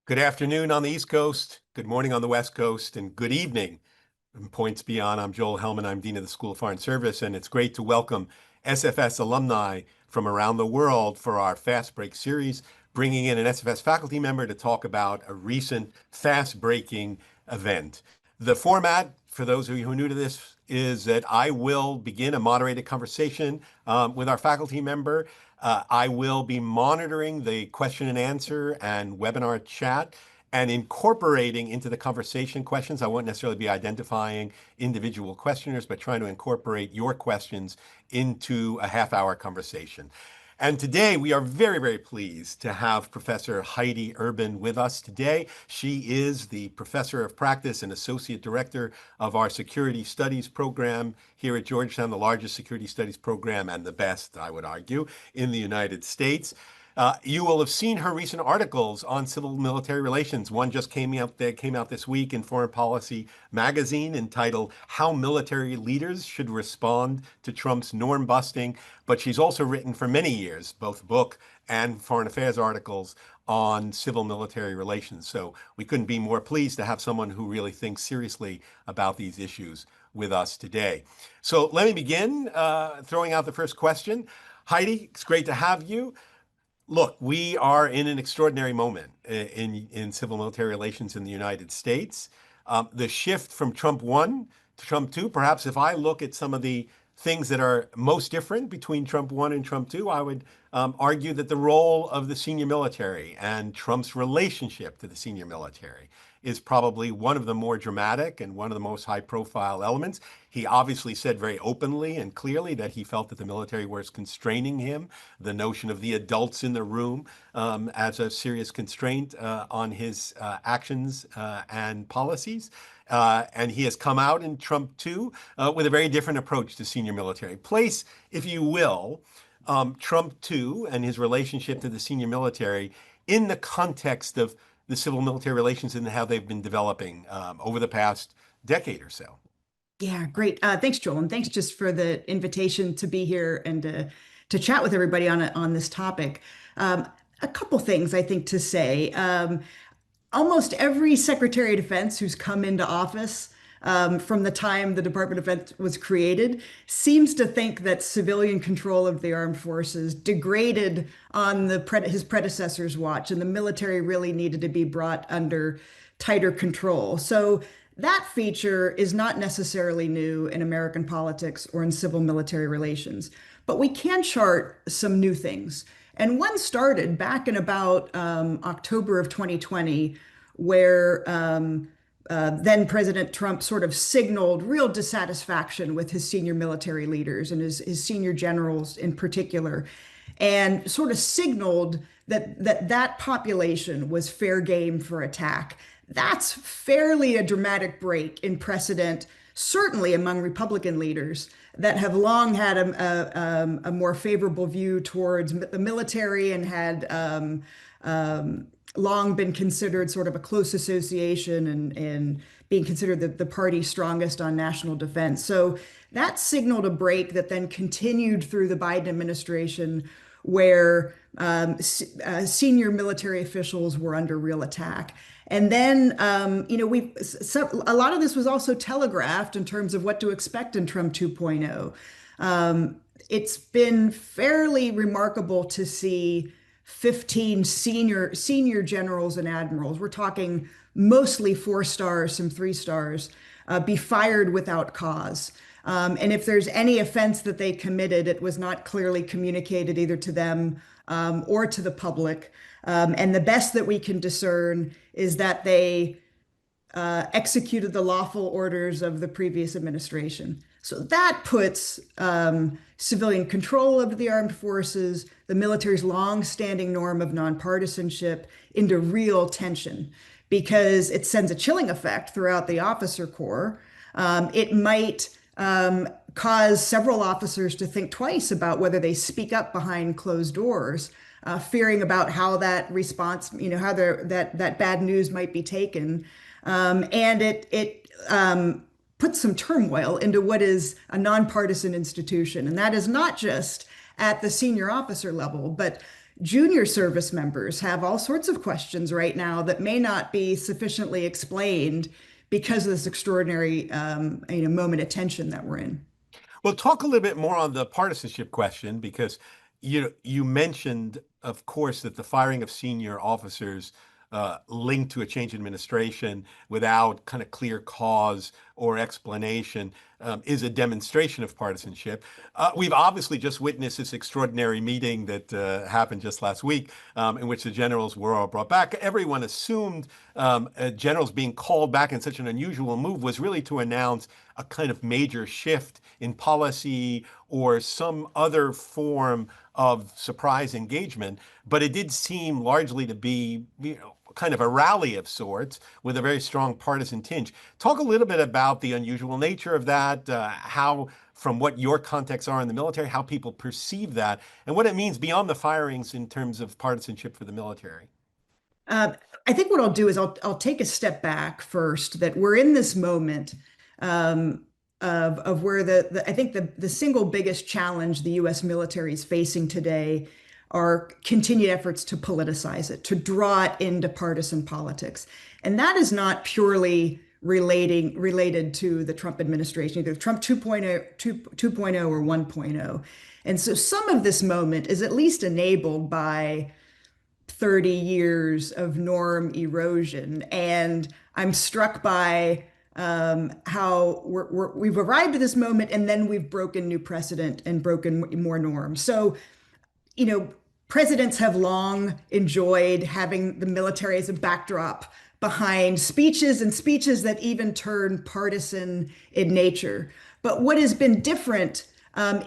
Good afternoon on the East Coast, good morning on the West Coast, and good evening from points beyond. I'm Joel Hellman. I'm Dean of the School of Foreign Service, and it's great to welcome SFS alumni from around the world for our Fast Break series, bringing in an SFS faculty member to talk about a recent fast-breaking event. The format, for those of you who are new to this, is that I will begin a moderated conversation with our faculty member. I will be monitoring the question and answer and webinar chat and incorporating into the conversation questions. I won't necessarily be identifying individual questioners, but trying to incorporate your questions into a half-hour conversation. And today we are very, very pleased to have Professor Heidi Urben with us today. She is the Professor of Practice and Associate Director of our Security Studies program here at Georgetown, the largest security studies program and the best, I would argue, in the United States. You will have seen her recent articles on civil-military relations. One just came out this week in Foreign Policy magazine entitled "How Military Leaders Should Respond to Trump's Norm Busting." But she's also written for many years, both book and foreign affairs articles on civil-military relations. So we couldn't be more pleased to have someone who really thinks seriously about these issues with us today. So let me begin throwing out the first question. Heidi, it's great to have you. Look, we are in an extraordinary moment in civil military relations in the United States. The shift from Trump 1 to Trump 2, perhaps if I look at some of the things that are most different between Trump 1 and Trump 2, I would argue that the role of the senior military and Trump's relationship to the senior military is probably one of the more dramatic and one of the most high-profile elements. He obviously said very openly and clearly that he felt that the military was constraining him, the notion of the adults in the room as a serious constraint on his actions and policies. And he has come out in Trump 2 with a very different approach to senior military. Place, if you will, Trump 2 and his relationship to the senior military in the context of the civil military relations and how they've been developing over the past decade or so. Yeah, great. Thanks, Joel, and thanks just for the invitation to be here and to chat with everybody on this topic. A couple things I think to say. Almost every Secretary of Defense who's come into office from the time the Department of Defense was created seems to think that civilian control of the armed forces degraded on his predecessor's watch, and the military really needed to be brought under tighter control. So that feature is not necessarily new in American politics or in civil military relations, but we can chart some new things. And one started back in about October of 2020, where then President Trump sort of signaled real dissatisfaction with his senior military leaders and his senior generals in particular, and sort of signaled that population was fair game for attack. That's fairly a dramatic break in precedent, certainly among Republican leaders that have long had a more favorable view towards the military and had long been considered sort of a close association and being considered the party strongest on national defense. So that signaled a break that then continued through the Biden administration, where senior military officials were under real attack. And then, a lot of this was also telegraphed in terms of what to expect in Trump 2.0. It's been fairly remarkable to see 15 senior generals and admirals, we're talking mostly 4 stars, some 3 stars, be fired without cause. And if there's any offense that they committed, it was not clearly communicated either to them or to the public. And the best that we can discern is that they executed the lawful orders of the previous administration. So that puts civilian control of the armed forces, the military's long-standing norm of nonpartisanship, into real tension, because it sends a chilling effect throughout the officer corps. It might cause several officers to think twice about whether they speak up behind closed doors, fearing about how that response, how that bad news might be taken. And it puts some turmoil into what is a nonpartisan institution. And that is not just at the senior officer level, but junior service members have all sorts of questions right now that may not be sufficiently explained because of this extraordinary moment of tension that we're in. Well, talk a little bit more on the partisanship question because you mentioned, of course, that the firing of senior officers linked to a change in administration without kind of clear cause or explanation is a demonstration of partisanship. We've obviously just witnessed this extraordinary meeting that happened just last week in which the generals were all brought back. Everyone assumed generals being called back in such an unusual move was really to announce a kind of major shift in policy or some other form of surprise engagement. But it did seem largely to be, kind of a rally of sorts with a very strong partisan tinge. Talk a little bit about the unusual nature of that, how, from what your contexts are in the military, how people perceive that, and what it means beyond the firings in terms of partisanship for the military. Uh, I think what I'll do is I'll take a step back first, that we're in this moment of where I think the single biggest challenge the U.S. military is facing today are continued efforts to politicize it, to draw it into partisan politics. And that is not purely related to the Trump administration, either Trump 2.0 or 1.0. And so some of this moment is at least enabled by 30 years of norm erosion. And I'm struck by how we've arrived at this moment and then we've broken new precedent and broken more norms. So, presidents have long enjoyed having the military as a backdrop behind speeches and speeches that even turn partisan in nature. But what has been different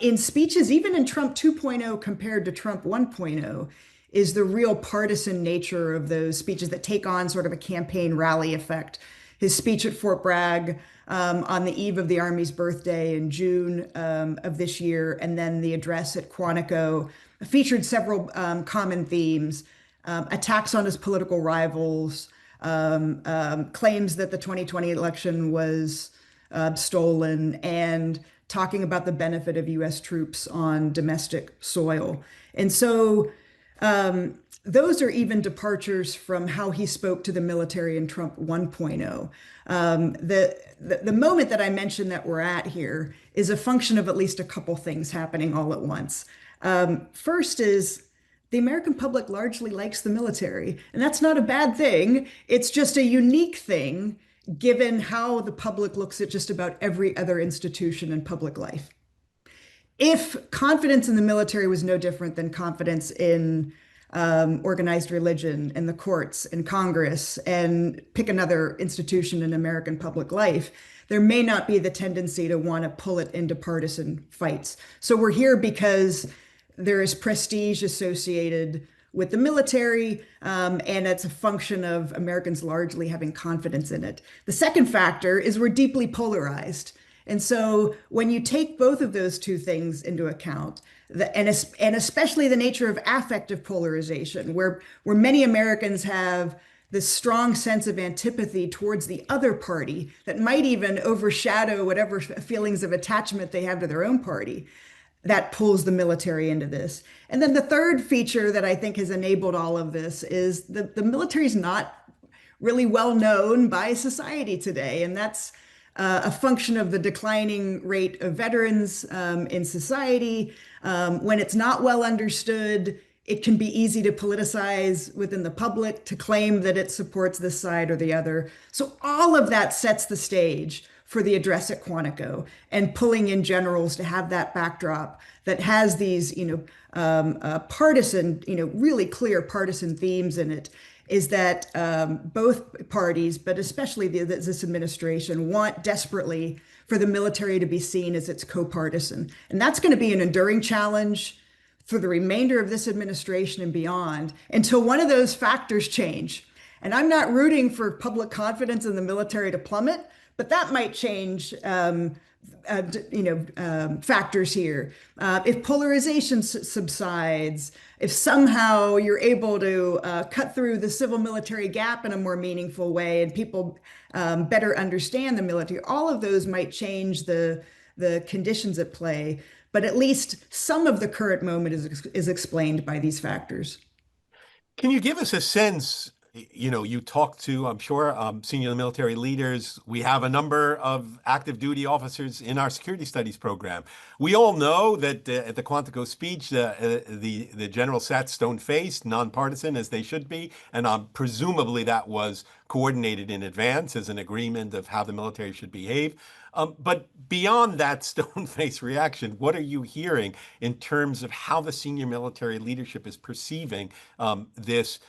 in speeches, even in Trump 2.0 compared to Trump 1.0, is the real partisan nature of those speeches that take on sort of a campaign rally effect. His speech at Fort Bragg on the eve of the Army's birthday in June of this year, and then the address at Quantico featured several common themes: attacks on his political rivals, claims that the 2020 election was stolen, and talking about the benefit of U.S. troops on domestic soil. And so those are even departures from how he spoke to the military in Trump 1.0. The moment that I mentioned that we're at here is a function of at least a couple things happening all at once. First is the American public largely likes the military, and that's not a bad thing. It's just a unique thing given how the public looks at just about every other institution in public life. If confidence in the military was no different than confidence in organized religion and the courts and Congress, and pick another institution in American public life, there may not be the tendency to want to pull it into partisan fights. So we're here because there is prestige associated with the military, and it's a function of Americans largely having confidence in it. The second factor is we're deeply polarized. And so when you take both of those two things into account, and especially the nature of affective polarization, where many Americans have this strong sense of antipathy towards the other party that might even overshadow whatever feelings of attachment they have to their own party, that pulls the military into this. And then the third feature that I think has enabled all of this is the military is not really well known by society today. And that's a function of the declining rate of veterans in society. When it's not well understood, it can be easy to politicize within the public, to claim that it supports this side or the other. So all of that sets the stage for the address at Quantico, and pulling in generals to have that backdrop that has these, partisan, really clear partisan themes in it, is that both parties, but especially this administration, want desperately for the military to be seen as its co-partisan. And that's going to be an enduring challenge for the remainder of this administration and beyond, until one of those factors change. And I'm not rooting for public confidence in the military to plummet, but that might change factors here. If polarization subsides, if somehow you're able to cut through the civil military gap in a more meaningful way, and people better understand the military, all of those might change the conditions at play. But at least some of the current moment is explained by these factors. Can you give us a sense? You talk to, I'm sure, senior military leaders. We have a number of active duty officers in our security studies program. We all know that at the Quantico speech, the general sat stone-faced, nonpartisan as they should be, and presumably that was coordinated in advance as an agreement of how the military should behave. But beyond that stone-faced reaction, what are you hearing in terms of how the senior military leadership is perceiving this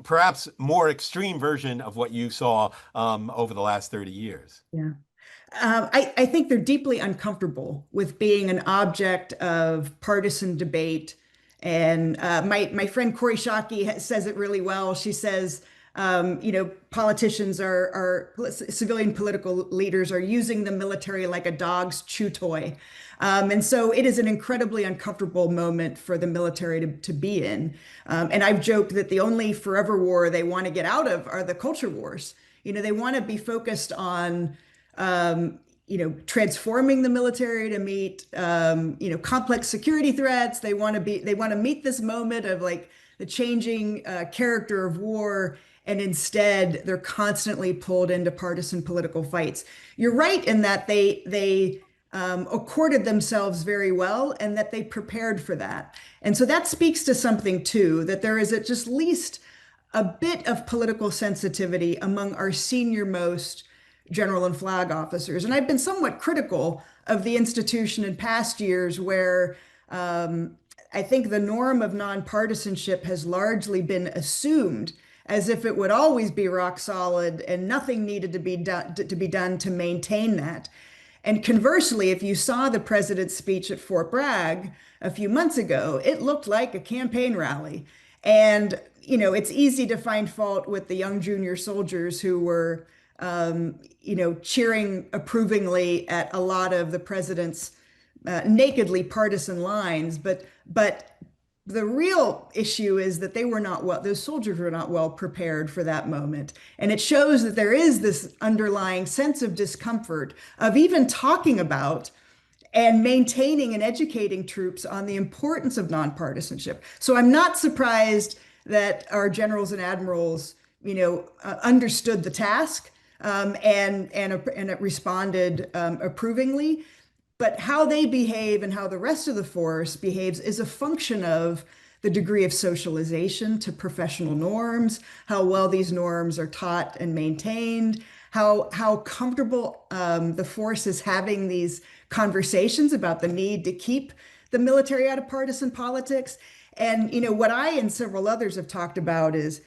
perhaps more extreme version of what you saw over the last 30 years? Yeah. I think they're deeply uncomfortable with being an object of partisan debate. And my friend Corey Shockey says it really well. She says, politicians are civilian political leaders are using the military like a dog's chew toy. And so it is an incredibly uncomfortable moment for the military to be in. And I've joked that the only forever war they want to get out of are the culture wars. They want to be focused on transforming the military to meet, complex security threats. They want to meet this moment of like the changing character of war. And instead, they're constantly pulled into partisan political fights. You're right in that they accorded themselves very well and that they prepared for that. And so that speaks to something too, that there is at just least a bit of political sensitivity among our senior most general and flag officers. And I've been somewhat critical of the institution in past years where I think the norm of nonpartisanship has largely been assumed as if it would always be rock solid and nothing needed to be done to maintain that. And conversely, if you saw the president's speech at Fort Bragg a few months ago, it looked like a campaign rally. And, it's easy to find fault with the young junior soldiers who were, cheering approvingly at a lot of the president's nakedly partisan lines. But the real issue is that those soldiers were not well prepared for that moment. And it shows that there is this underlying sense of discomfort of even talking about and maintaining and educating troops on the importance of nonpartisanship. So I'm not surprised that our generals and admirals, understood the task and responded approvingly. But how they behave and how the rest of the force behaves is a function of the degree of socialization to professional norms, how well these norms are taught and maintained, how comfortable the force is having these conversations about the need to keep the military out of partisan politics. And what I and several others have talked about is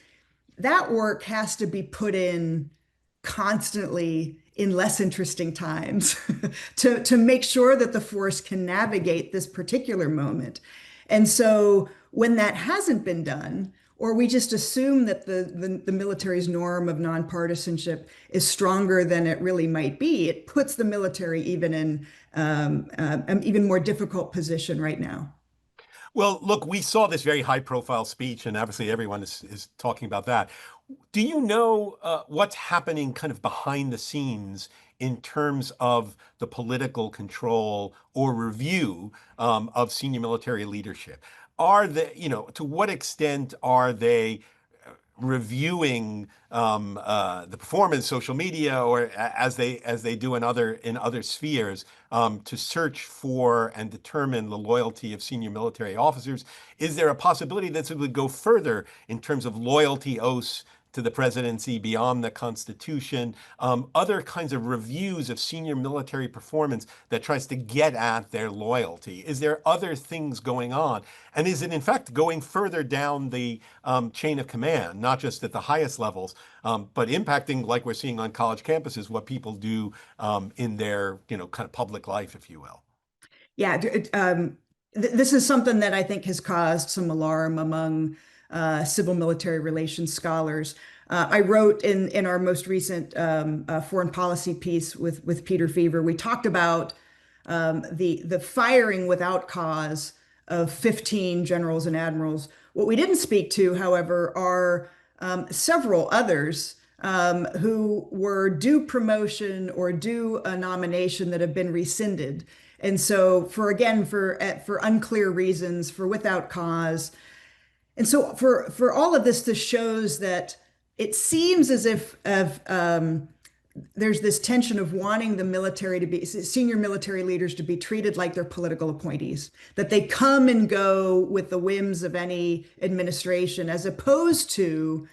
that work has to be put in constantly in less interesting times to make sure that the force can navigate this particular moment. And so when that hasn't been done, or we just assume that the military's norm of nonpartisanship is stronger than it really might be, it puts the military even in an even more difficult position right now. Well, look, we saw this very high profile speech, and obviously everyone is talking about that. Do you know what's happening kind of behind the scenes in terms of the political control or review of senior military leadership? To what extent are they reviewing the performance, social media, or as they do in other spheres, to search for and determine the loyalty of senior military officers? Is there a possibility that it would go further in terms of loyalty oaths to the presidency beyond the Constitution, other kinds of reviews of senior military performance that tries to get at their loyalty? Is there other things going on? And is it, in fact, going further down the chain of command, not just at the highest levels, but impacting, like we're seeing on college campuses, what people do in their, kind of public life, if you will? Yeah, this is something that I think has caused some alarm among civil military relations scholars. I wrote in our most recent foreign policy piece with Peter Feaver, we talked about the firing without cause of 15 generals and admirals. What we didn't speak to, however, are several others who were due promotion or due a nomination that have been rescinded. And so for unclear reasons, for without cause. And so for all of this shows that it seems as if there's this tension of wanting the military to be senior military leaders to be treated like they're political appointees, that they come and go with the whims of any administration, as opposed to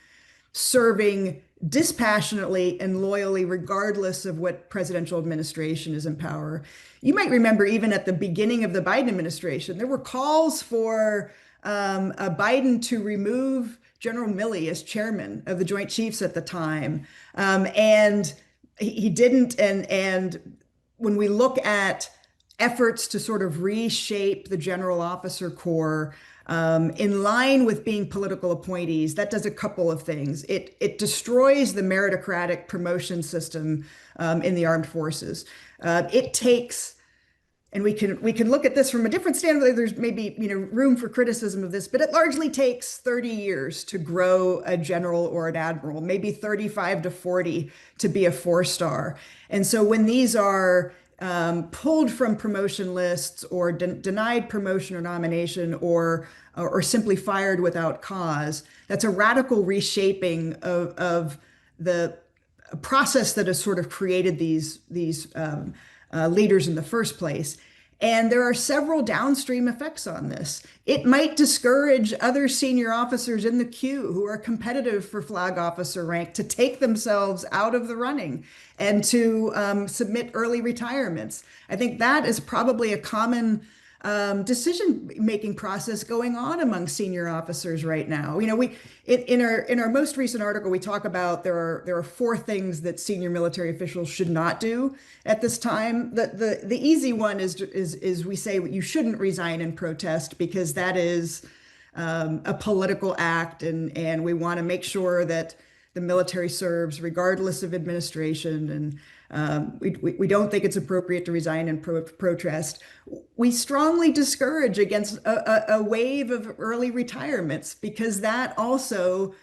serving dispassionately and loyally, regardless of what presidential administration is in power. You might remember, even at the beginning of the Biden administration, there were calls for Biden to remove General Milley as chairman of the Joint Chiefs at the time. And he didn't. And when we look at efforts to sort of reshape the general officer corps in line with being political appointees, that does a couple of things. It destroys the meritocratic promotion system in the armed forces. It takes, and we can look at this from a different standpoint. There's maybe room for criticism of this, but it largely takes 30 years to grow a general or an admiral, maybe 35 to 40 to be a 4-star. And so when these are pulled from promotion lists, or denied promotion or nomination, or simply fired without cause, that's a radical reshaping of the process that has sort of created these leaders in the first place. And there are several downstream effects on this. It might discourage other senior officers in the queue who are competitive for flag officer rank to take themselves out of the running and to submit early retirements. I think that is probably a common decision-making process going on among senior officers right now. In our most recent article, we talk about there are 4 things that senior military officials should not do at this time. The easy one is we say you shouldn't resign in protest, because that is a political act, and we want to make sure that the military serves regardless of administration, and we don't think it's appropriate to resign in protest. We strongly discourage against a wave of early retirements, because that also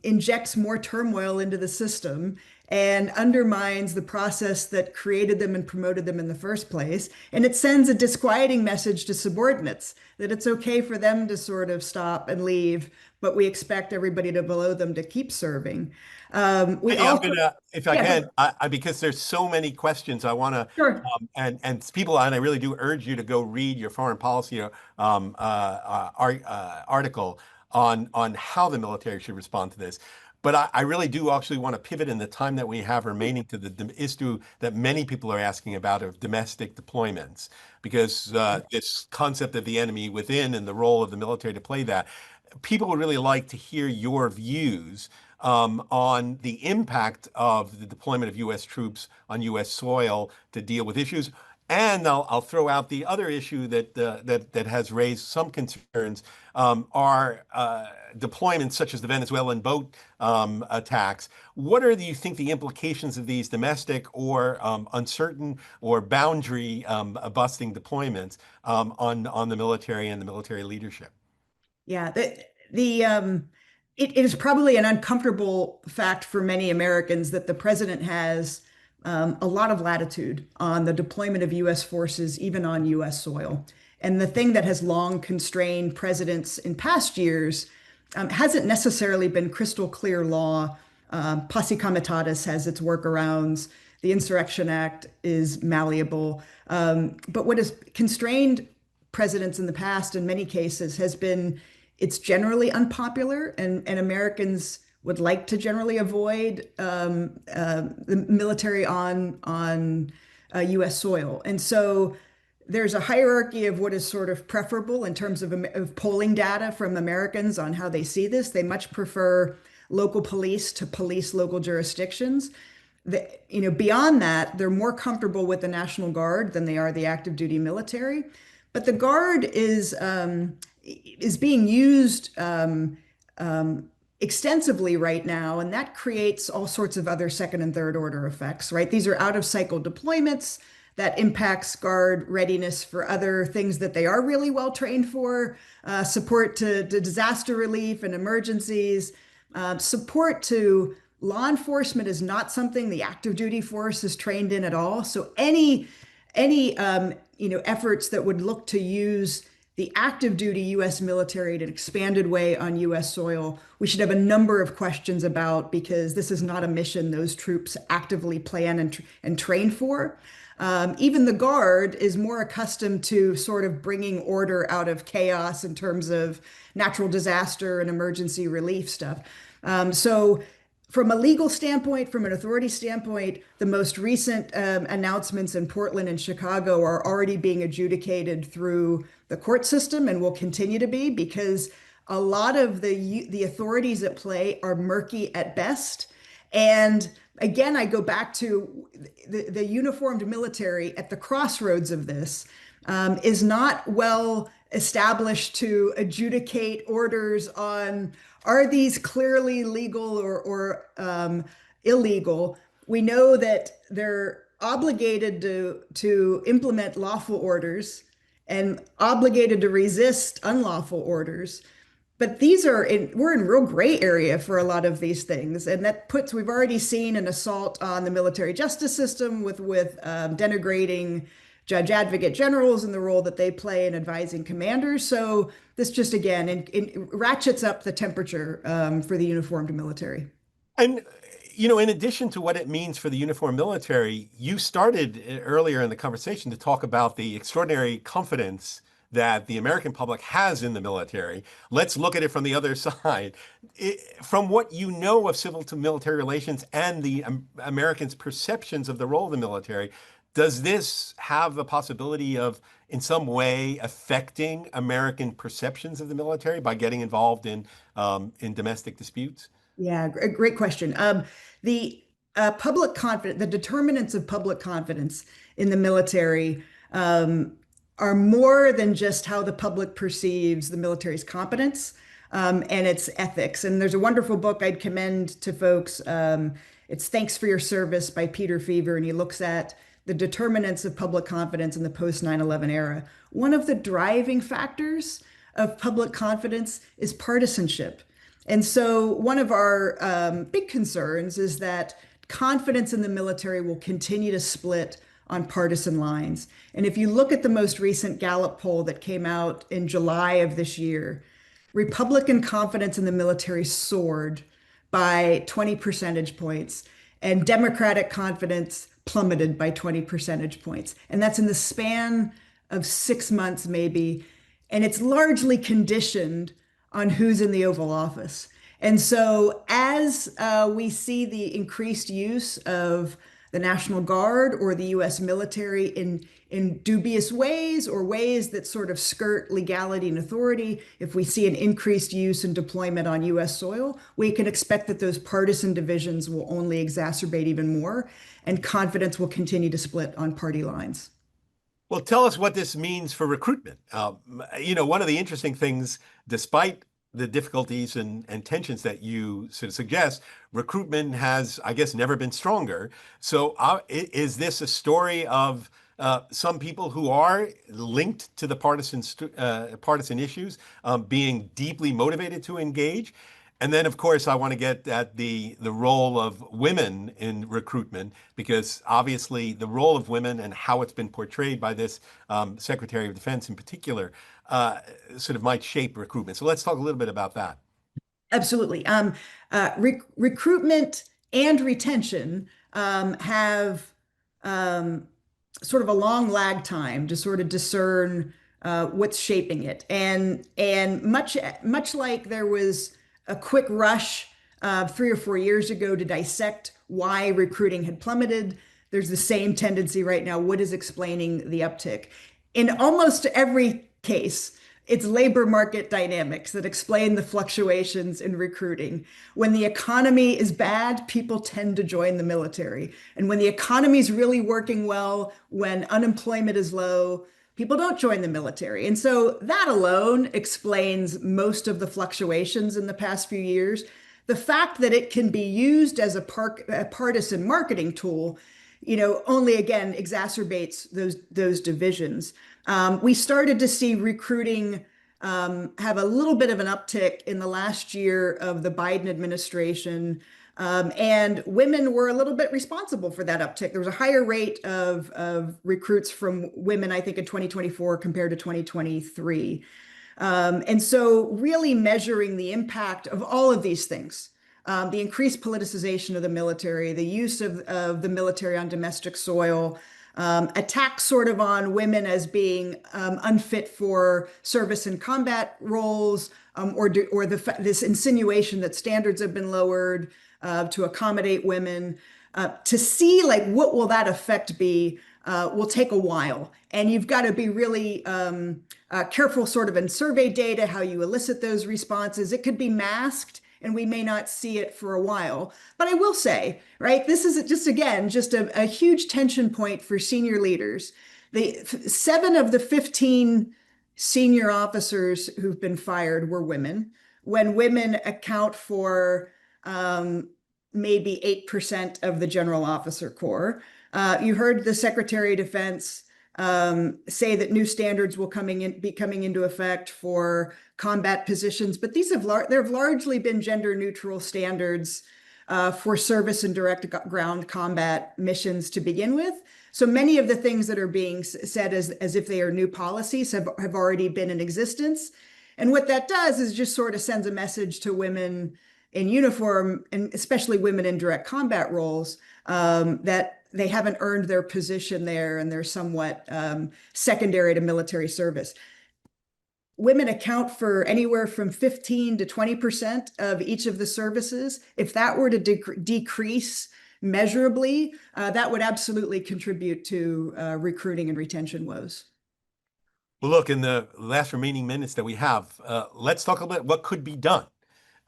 injects more turmoil into the system and undermines the process that created them and promoted them in the first place. And it sends a disquieting message to subordinates that it's okay for them to sort of stop and leave, but we expect everybody below them to keep serving. We Heidi, I'm also, gonna, if I yeah, can, because there's so many questions I want to, sure. and people, and I really do urge you to go read your foreign policy article on how the military should respond to this. But I really do actually want to pivot in the time that we have remaining to the issue that many people are asking about of domestic deployments, because this concept of the enemy within and the role of the military to play that. People would really like to hear your views on the impact of the deployment of U.S. troops on U.S. soil to deal with issues. And I'll throw out the other issue that has raised some concerns, are deployments such as the Venezuelan boat attacks. What do you think the implications of these domestic or uncertain or boundary busting deployments on the military and the military leadership? Yeah, it is probably an uncomfortable fact for many Americans that the president has a lot of latitude on the deployment of U.S. forces, even on U.S. soil. And the thing that has long constrained presidents in past years hasn't necessarily been crystal clear law. Posse comitatus has its workarounds. The Insurrection Act is malleable. But what has constrained presidents in the past, in many cases, has been it's generally unpopular, and Americans would like to generally avoid the military on U.S. soil. And so there's a hierarchy of what is sort of preferable in terms of polling data from Americans on how they see this. They much prefer local police to police local jurisdictions. Beyond that, they're more comfortable with the National Guard than they are the active duty military. But the Guard is being used extensively right now, and that creates all sorts of other second and third order effects, right? These are out of cycle deployments that impacts Guard readiness for other things that they are really well trained for, support to disaster relief and emergencies, support to law enforcement is not something the active duty force is trained in at all. So any efforts that would look to use the active duty US military in an expanded way on US soil, we should have a number of questions about, because this is not a mission those troops actively plan and train for. Even the Guard is more accustomed to sort of bringing order out of chaos in terms of natural disaster and emergency relief stuff. So from a legal standpoint, from an authority standpoint, the most recent announcements in Portland and Chicago are already being adjudicated through the court system and will continue to be, because a lot of the authorities at play are murky at best. And again, I go back to the uniformed military at the crossroads of this is not well established to adjudicate orders on, are these clearly legal or illegal? We know that they're obligated to implement lawful orders and obligated to resist unlawful orders. But we're in real gray area for a lot of these things. And we've already seen an assault on the military justice system with denigrating judge advocate generals and the role that they play in advising commanders. So this just, again, ratchets up the temperature for the uniformed military. And, in addition to what it means for the uniformed military, you started earlier in the conversation to talk about the extraordinary confidence that the American public has in the military. Let's look at it from the other side. From what you know of civil to military relations and the Americans' perceptions of the role of the military, does this have the possibility of, in some way, affecting American perceptions of the military by getting involved in domestic disputes? Yeah, great question. The public confidence, the determinants of public confidence in the military are more than just how the public perceives the military's competence and its ethics. And there's a wonderful book I'd commend to folks. It's Thanks for Your Service by Peter Feaver, and he looks at the determinants of public confidence in the post 9/11 era. One of the driving factors of public confidence is partisanship. And so one of our big concerns is that confidence in the military will continue to split on partisan lines. And if you look at the most recent Gallup poll that came out in July of this year, Republican confidence in the military soared by 20 percentage points, and Democratic confidence plummeted by 20 percentage points. And that's in the span of 6 months, maybe. And it's largely conditioned on who's in the Oval Office. And so as we see the increased use of the National Guard or the US military in dubious ways or ways that sort of skirt legality and authority, if we see an increased use and deployment on US soil, we can expect that those partisan divisions will only exacerbate even more, and confidence will continue to split on party lines. Well, tell us what this means for recruitment. One of the interesting things, despite the difficulties and tensions that you sort of suggest, recruitment has, I guess, never been stronger. So is this a story of some people who are linked to the partisan issues being deeply motivated to engage? And then, of course, I want to get at the role of women in recruitment, because obviously the role of women and how it's been portrayed by this Secretary of Defense in particular sort of might shape recruitment. So let's talk a little bit about that. Absolutely. Recruitment and retention have sort of a long lag time to sort of discern what's shaping it. And much like there was a quick rush 3 or 4 years ago to dissect why recruiting had plummeted, there's the same tendency right now. What is explaining the uptick? In almost every case, it's labor market dynamics that explain the fluctuations in recruiting. When the economy is bad, people tend to join the military. And when the economy is really working well, when unemployment is low, people don't join the military. And so that alone explains most of the fluctuations in the past few years. The fact that it can be used as a partisan marketing tool, only again exacerbates those divisions. We started to see recruiting have a little bit of an uptick in the last year of the Biden administration. And women were a little bit responsible for that uptick. There was a higher rate of recruits from women, I think, in 2024 compared to 2023. And so really measuring the impact of all of these things, the increased politicization of the military, the use of the military on domestic soil, attacks sort of on women as being unfit for service and combat roles, or this insinuation that standards have been lowered to accommodate women. To see like what will that effect be will take a while, and you've got to be really careful sort of in survey data how you elicit those responses. It could be masked and we may not see it for a while. But I will say, right, this is just, again, just a huge tension point for senior leaders. The 7 of the 15 senior officers who've been fired were women, when women account for maybe 8% of the general officer corps. You heard the Secretary of Defense say that new standards will be coming into effect for combat positions, but there have largely been gender neutral standards for service and direct ground combat missions to begin with. So many of the things that are being said as if they are new policies have already been in existence. And what that does is just sort of sends a message to women in uniform, and especially women in direct combat roles, that they haven't earned their position there and they're somewhat secondary to military service. Women account for anywhere from 15 to 20% of each of the services. If that were to decrease measurably, that would absolutely contribute to recruiting and retention woes. Well, look, in the last remaining minutes that we have, let's talk a little bit what could be done.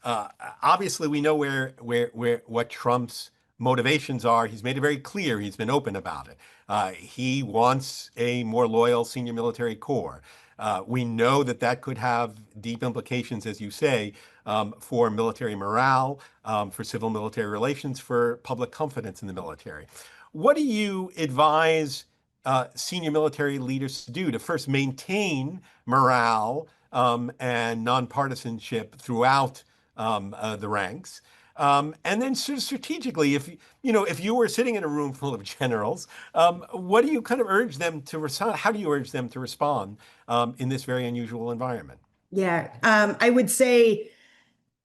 Obviously, we know what Trump's motivations are. He's made it very clear. He's been open about it. He wants a more loyal senior military corps. We know that could have deep implications, as you say, for military morale, for civil military relations, for public confidence in the military. What do you advise senior military leaders to do to first maintain morale and nonpartisanship throughout the ranks? And then sort of strategically, if you were sitting in a room full of generals, what do you kind of urge them to respond? How do you urge them to respond in this very unusual environment? Yeah, I would say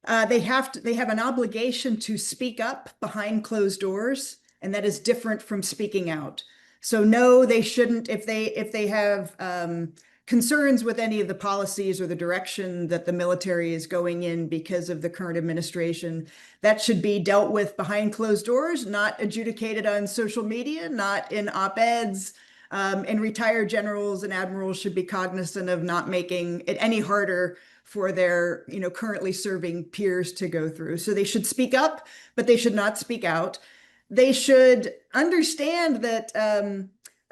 they have an obligation to speak up behind closed doors, and that is different from speaking out. So no, they shouldn't. If they have concerns with any of the policies or the direction that the military is going in because of the current administration, that should be dealt with behind closed doors, not adjudicated on social media, not in op-eds. And retired generals and admirals should be cognizant of not making it any harder for their, currently serving peers to go through. So they should speak up, but they should not speak out. They should understand that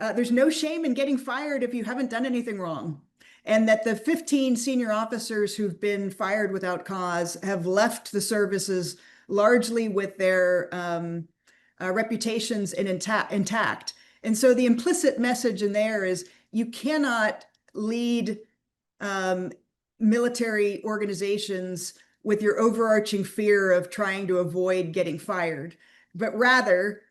there's no shame in getting fired if you haven't done anything wrong, and that the 15 senior officers who've been fired without cause have left the services largely with their reputations intact. And so the implicit message in there is you cannot lead military organizations with your overarching fear of trying to avoid getting fired, but rather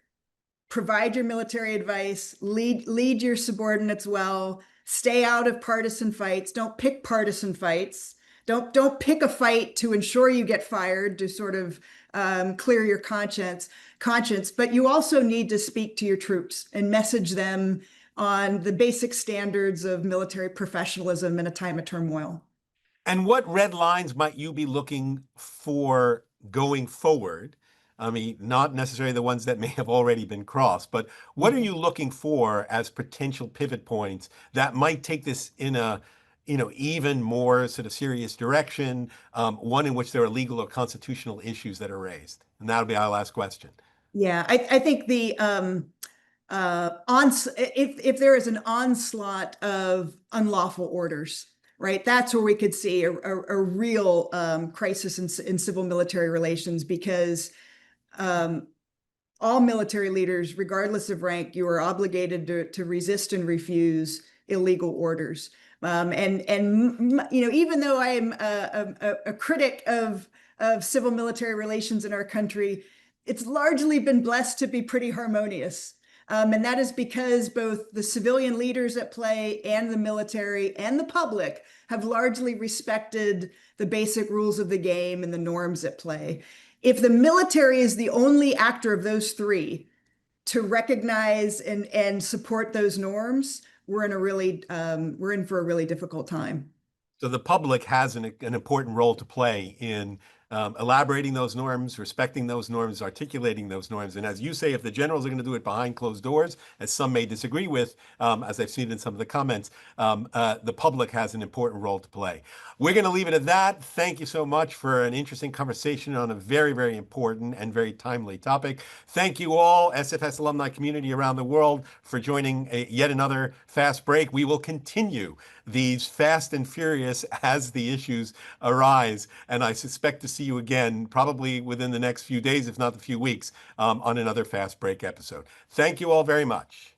provide your military advice, lead your subordinates well, stay out of partisan fights, don't pick partisan fights, don't pick a fight to ensure you get fired to sort of clear your conscience, but you also need to speak to your troops and message them on the basic standards of military professionalism in a time of turmoil. And what red lines might you be looking for going forward? I mean, not necessarily the ones that may have already been crossed, but what are you looking for as potential pivot points that might take this in a, even more sort of serious direction, one in which there are legal or constitutional issues that are raised? And that'll be our last question. Yeah, I think the if there is an onslaught of unlawful orders, right, that's where we could see a real crisis in civil military relations, because all military leaders, regardless of rank, you are obligated to resist and refuse illegal orders. And even though I am a critic of civil military relations in our country, it's largely been blessed to be pretty harmonious. And that is because both the civilian leaders at play and the military and the public have largely respected the basic rules of the game and the norms at play. If the military is the only actor of those three to recognize and support those norms, we're in for a really difficult time. So the public has an important role to play in elaborating those norms, respecting those norms, articulating those norms. And as you say, if the generals are going to do it behind closed doors, as some may disagree with, as I've seen in some of the comments, the public has an important role to play. We're going to leave it at that. Thank you so much for an interesting conversation on a very, very important and very timely topic. Thank you all, SFS alumni community around the world, for joining yet another Fast Break. We will continue these fast and furious as the issues arise. And I suspect to see you again, probably within the next few days, if not a few weeks, on another Fast Break episode. Thank you all very much.